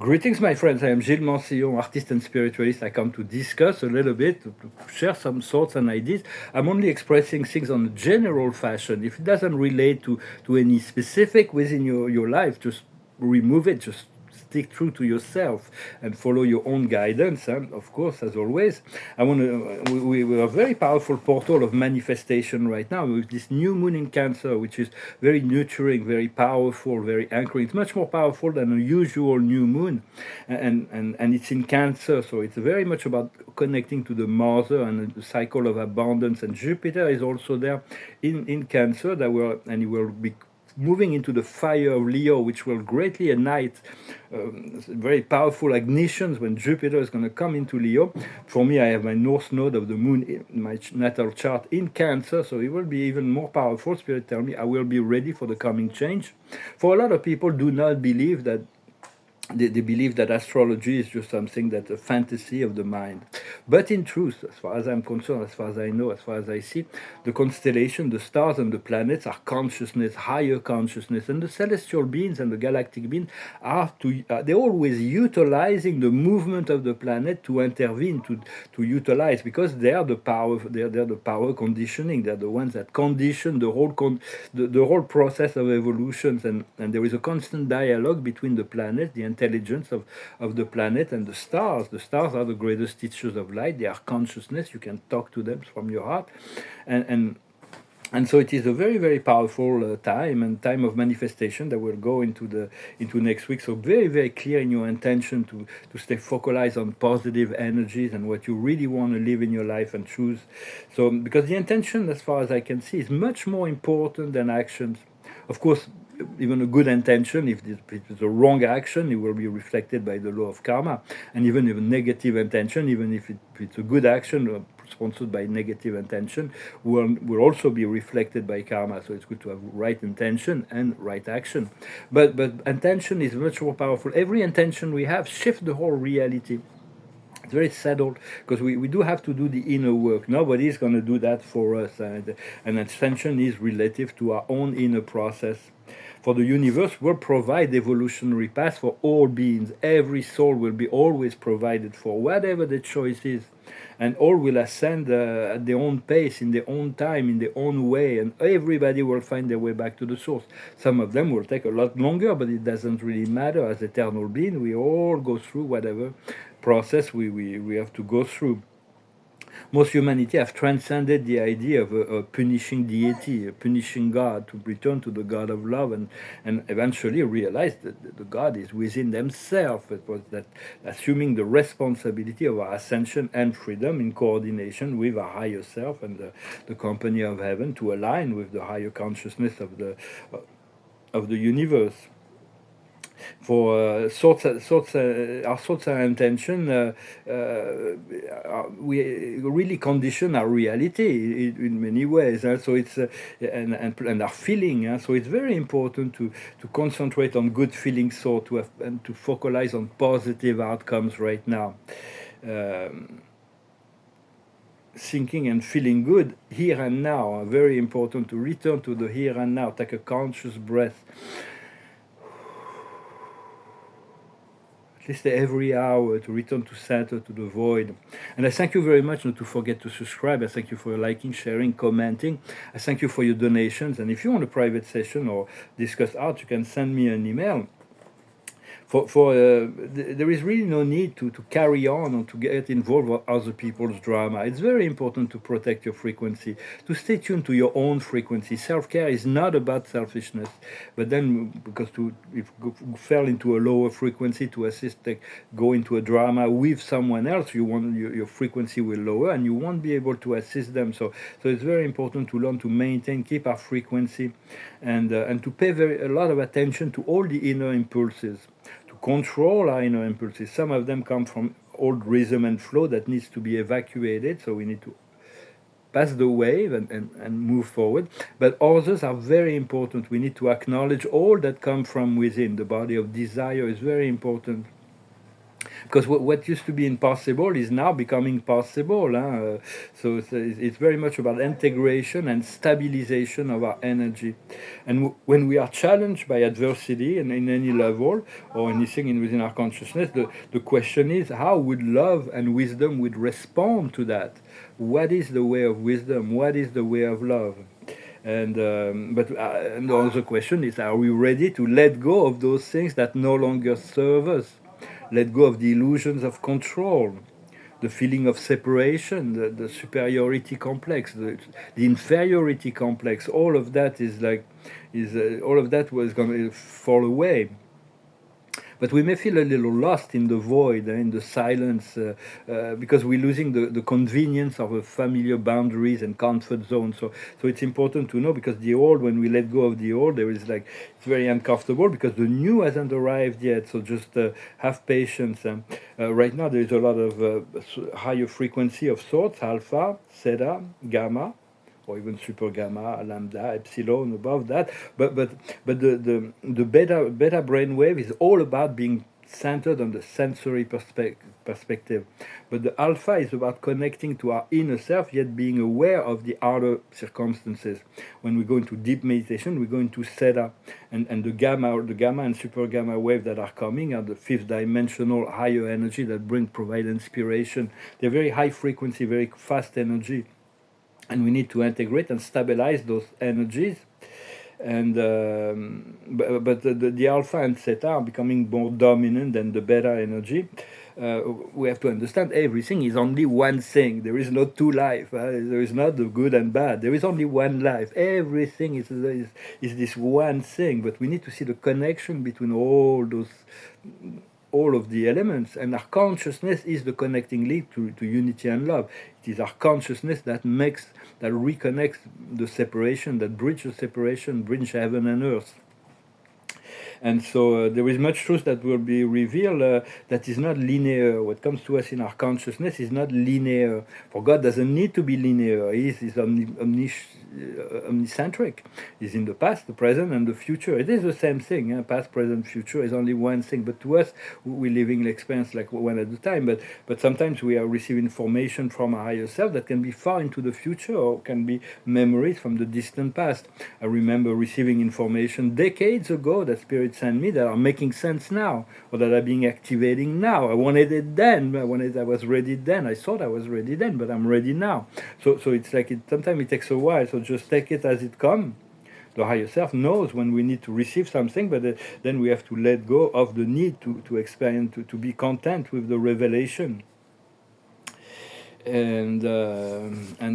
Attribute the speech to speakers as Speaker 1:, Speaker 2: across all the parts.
Speaker 1: Greetings, my friends. I am Gilles Mansillon, artist and spiritualist. I come to discuss a little bit, to share some thoughts and ideas. I'm only expressing things on a general fashion. If it doesn't relate to any specific within your life, just remove it. Just stick true to yourself and follow your own guidance. And of course, as always, I want to. We are a very powerful portal of manifestation right now with this new moon in Cancer, which is very nurturing, very powerful, very anchoring. It's much more powerful than a usual new moon, and it's in Cancer, so it's very much about connecting to the mother and the cycle of abundance. And Jupiter is also there in Cancer, that will and it will be moving into the fire of Leo, which will greatly ignite very powerful ignitions when Jupiter is going to come into Leo. For me, I have my north node of the moon in my natal chart in Cancer, so it will be even more powerful. Spirit tell me I will be ready for the coming change. For a lot of people, do not believe that they believe that astrology is just something that's a fantasy of the mind. But in truth, as far as I'm concerned, as far as I know, as far as I see, the constellation, the stars and the planets are consciousness, higher consciousness, and the celestial beings and the galactic beings they're always utilizing the movement of the planet to intervene, to utilize, because they are the power, they're the power conditioning. They're the ones that condition the the whole process of evolutions, and there is a constant dialogue between the planet, the intelligence of the planet, and the stars. The stars are the greatest teachers of light. They are consciousness. You can talk to them from your heart, and and and so it is a very very powerful time of manifestation that will go into next week. So very very clear in your intention to stay focalized on positive energies and what you really want to live in your life and choose. So because the intention, as far as I can see, is much more important than actions. Of course, even a good intention, if it is a wrong action, it will be reflected by the law of karma. And even if a negative intention, even if it's a good action sponsored by negative intention, will also be reflected by karma. So it's good to have right intention and right action. But intention is much more powerful. Every intention we have shifts the whole reality. It's very settled, because we do have to do the inner work. Nobody is going to do that for us. And ascension is relative to our own inner process. For the universe will provide evolutionary paths for all beings. Every soul will be always provided for, whatever the choice is. And all will ascend at their own pace, in their own time, in their own way, and everybody will find their way back to the source. Some of them will take a lot longer, but it doesn't really matter. As eternal beings, we all go through whatever process we have to go through. Most humanity have transcended the idea of a punishing deity, a punishing God, to return to the God of love, and eventually realize that the God is within themselves. It was that assuming the responsibility of our ascension and freedom in coordination with our higher self and the company of heaven, to align with the higher consciousness of the universe. For our thoughts and intention, we really condition our reality in many ways. So it's and our feeling. So it's very important to concentrate on good feelings, so to have, and to focalize on positive outcomes right now. Thinking and feeling good here and now, very important to return to the here and now. Take a conscious breath, at least every hour, to return to center, to the void. And I thank you very much. Not to forget to subscribe. I thank you for liking, sharing, commenting. I thank you for your donations. And if you want a private session or discuss art, you can send me an email. There is really no need to carry on or to get involved with other people's drama. It's very important to protect your frequency, to stay tuned to your own frequency. Self-care is not about selfishness, but then because if you fell into a lower frequency to assist, go into a drama with someone else, your frequency will lower and you won't be able to assist them. So it's very important to learn to maintain, keep our frequency, and to pay a lot of attention to all the inner impulses, control our inner impulses. Some of them come from old rhythm and flow that needs to be evacuated, so we need to pass the wave and move forward. But others are very important. We need to acknowledge all that comes from within. The body of desire is very important. because what used to be impossible is now becoming possible. Huh? So it's very much about integration and stabilization of our energy. And when we are challenged by adversity and in any level or anything within our consciousness, the question is how would love and wisdom would respond to that? What is the way of wisdom? What is the way of love? And the other question is, are we ready to let go of those things that no longer serve us? Let go of the illusions of control, the feeling of separation, the superiority complex, the inferiority complex. All of that all of that was going to fall away. But we may feel a little lost in the void, in the silence, because we're losing the convenience of a familiar boundaries and comfort zone. So it's important to know, because the old, when we let go of the old, there is like, it's very uncomfortable because the new hasn't arrived yet. So just have patience. Right now, there is a lot of higher frequency of sorts, alpha, theta, gamma, or even super gamma, lambda, epsilon above that. But the beta brainwave is all about being centered on the sensory perspective. But the alpha is about connecting to our inner self, yet being aware of the outer circumstances. When we go into deep meditation, we go into theta, and the gamma and super gamma wave that are coming are the fifth dimensional higher energy that provide inspiration. They're very high frequency, very fast energy, and we need to integrate and stabilize those energies. And but the alpha and theta are becoming more dominant than the beta energy. We have to understand everything is only one thing. There is no two life. There is not the good and bad. There is only one life. Everything is this one thing. But we need to see the connection between all of the elements, and our consciousness is the connecting link to unity and love. It is our consciousness that reconnects the separation, that bridges separation, bridge heaven and earth. And so there is much truth that will be revealed that is not linear. What comes to us in our consciousness is not linear. For God doesn't need to be linear. He is omnicentric. He's in the past, the present, and the future. It is the same thing. Past, present, future is only one thing. But to us, we're living the experience like one at a time. But sometimes we are receiving information from our higher self that can be far into the future, or can be memories from the distant past. I remember receiving information decades ago that Spirit sent me that are making sense now, or that are being activating now. I wanted it then. I was ready then. I thought I was ready then, but I'm ready now. So it's like sometimes it takes a while. So just take it as it comes. The higher self knows when we need to receive something, but then we have to let go of the need to experience, to be content with the revelation. And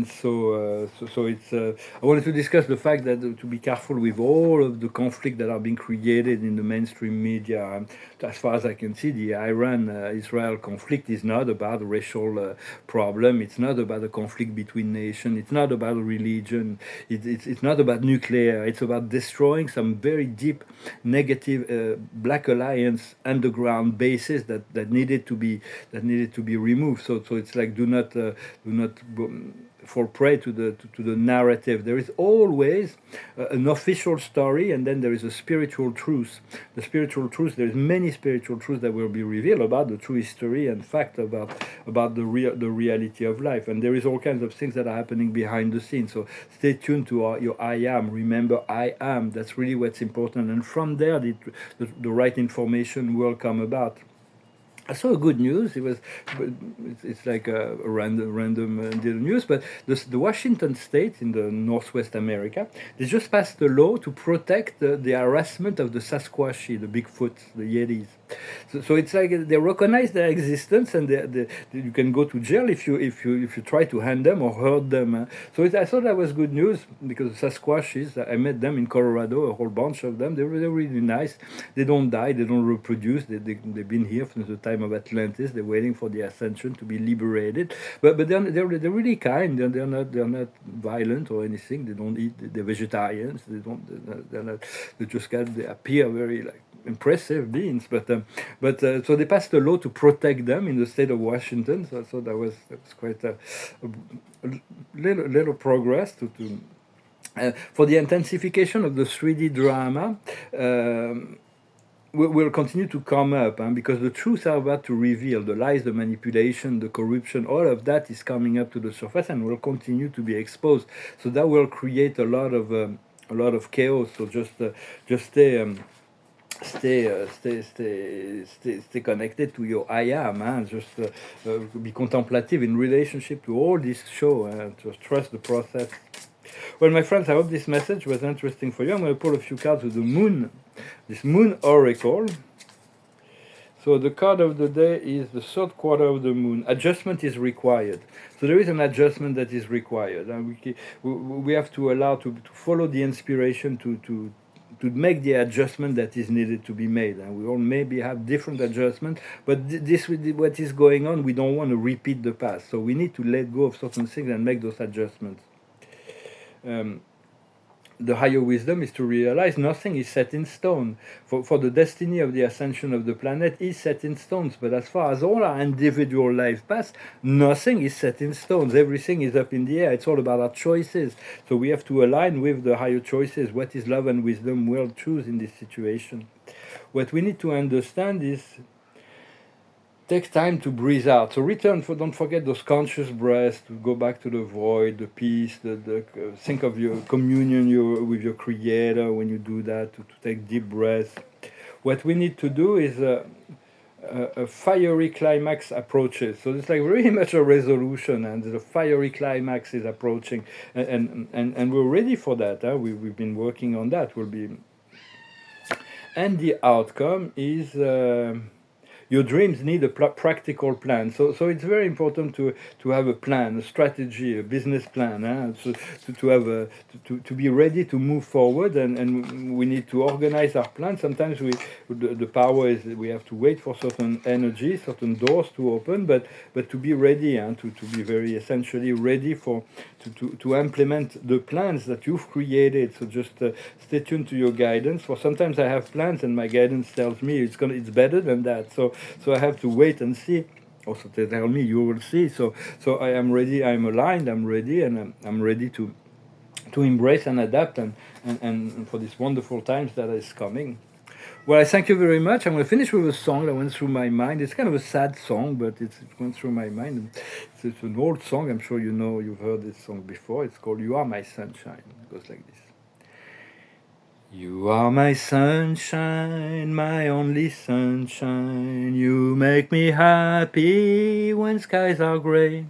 Speaker 1: so it's I wanted to discuss the fact that to be careful with all of the conflict that are being created in the mainstream media. As far as I can see, the Iran-Israel conflict is not about a racial problem. It's not about a conflict between nations. It's not about religion. It's not about nuclear. It's about destroying some very deep negative Black Alliance underground bases that needed to be removed. So it's like do not fall prey to the narrative. There is always an official story, and then there is a spiritual truth. The spiritual truth. There is many spiritual truths that will be revealed about the true history and fact about the reality of life. And there is all kinds of things that are happening behind the scenes. So stay tuned to your I am. Remember, I am. That's really what's important. And from there, the right information will come about. I saw good news. It's like a random little news, but the Washington state in the Northwest America, they just passed a law to protect the harassment of the Sasquatch, the Bigfoot, the Yetis. So it's like they recognize their existence, and you can go to jail if you try to hand them or hurt them. So I thought that was good news, because Sasquatches, I met them in Colorado, a whole bunch of them. They're really nice. They don't die. They don't reproduce. They've been here since the time of Atlantis. They're waiting for the ascension to be liberated. But they're really kind. They're not violent or anything. They don't eat. They're vegetarians. They appear very like impressive beings, but so they passed a law to protect them in the state of Washington. So that was quite a little progress for the intensification of the 3D drama. will continue to come up, because the truths are about to reveal, the lies, the manipulation, the corruption, all of that is coming up to the surface and will continue to be exposed. So that will create a lot of chaos. So just stay connected to your I am, just be contemplative in relationship to all this show, and just trust the process. Well, my friends, I hope this message was interesting for you. I'm going to pull a few cards with the moon, this moon oracle. So the card of the day is the third quarter of the moon. Adjustment is required. So there is an adjustment that is required, and we have to allow to follow the inspiration to make the adjustment that is needed to be made. And we all maybe have different adjustments, but this what is going on, we don't want to repeat the past. So we need to let go of certain things and make those adjustments. The higher wisdom is to realize nothing is set in stone. For the destiny of the ascension of the planet is set in stones. But as far as all our individual life pass, nothing is set in stones. Everything is up in the air. It's all about our choices. So we have to align with the higher choices. What is love and wisdom will choose in this situation. What we need to understand is take time to breathe out. So don't forget those conscious breaths, to go back to the void, the peace, think of your communion with your creator when you do that, to take deep breaths. What we need to do is a fiery climax approaches. So it's like very much a resolution, and the fiery climax is approaching, and we're ready for that. We've been working on that. And the outcome is your dreams need a practical plan. So it's very important to have a plan, a strategy, a business plan. So to have to be ready to move forward, and we need to organize our plan. Sometimes the power is we have to wait for certain energy, certain doors to open, but to be ready, and to be very essentially ready to implement the plans that you've created. So just stay tuned to your guidance. For sometimes I have plans and my guidance tells me it's better than that. So I have to wait and see. Also, they tell me you will see. So I am ready. I'm aligned. I'm ready, and I'm ready to embrace and adapt and for this wonderful times that is coming. Well, I thank you very much. I'm going to finish with a song that went through my mind. It's kind of a sad song, but it went through my mind. It's an old song. I'm sure you've heard this song before. It's called "You Are My Sunshine." It goes like this. You are my sunshine, my only sunshine. You make me happy when skies are gray.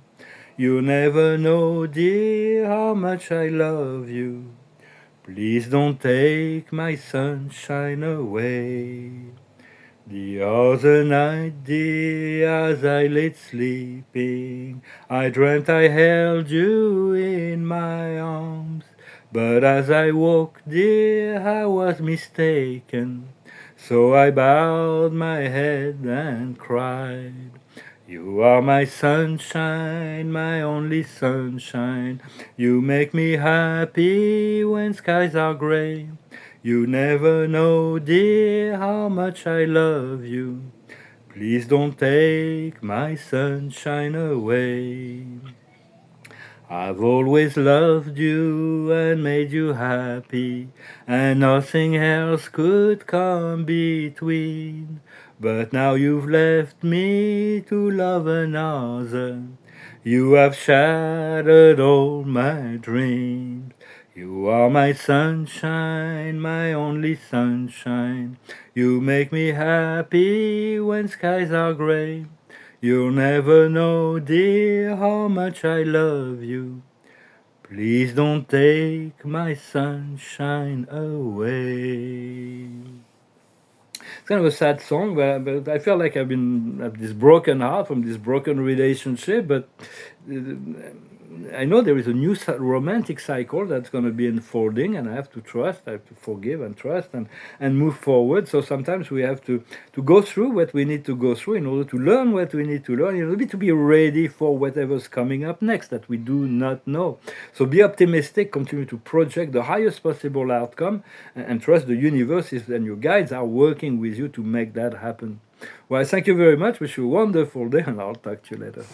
Speaker 1: You never know, dear, how much I love you. Please don't take my sunshine away. The other night, dear, as I lay sleeping, I dreamt I held you in my arms. But as I woke, dear, I was mistaken. So I bowed my head and cried. You are my sunshine, my only sunshine. You make me happy when skies are gray. You never know, dear, how much I love you. Please don't take my sunshine away. I've always loved you and made you happy, and nothing else could come between. But now you've left me to love another. You have shattered all my dreams. You are my sunshine, my only sunshine. You make me happy when skies are gray. You'll never know, dear, how much I love you. Please don't take my sunshine away. It's kind of a sad song, but I feel like I've been at this broken heart from this broken relationship, but I know there is a new romantic cycle that's going to be unfolding, and I have to trust, I have to forgive and trust and move forward. So sometimes we have to go through what we need to go through in order to learn what we need to learn, to be ready for whatever's coming up next that we do not know. So be optimistic, continue to project the highest possible outcome, and trust the universe and your guides are working with you to make that happen. Well, thank you very much. Wish you a wonderful day, and I'll talk to you later.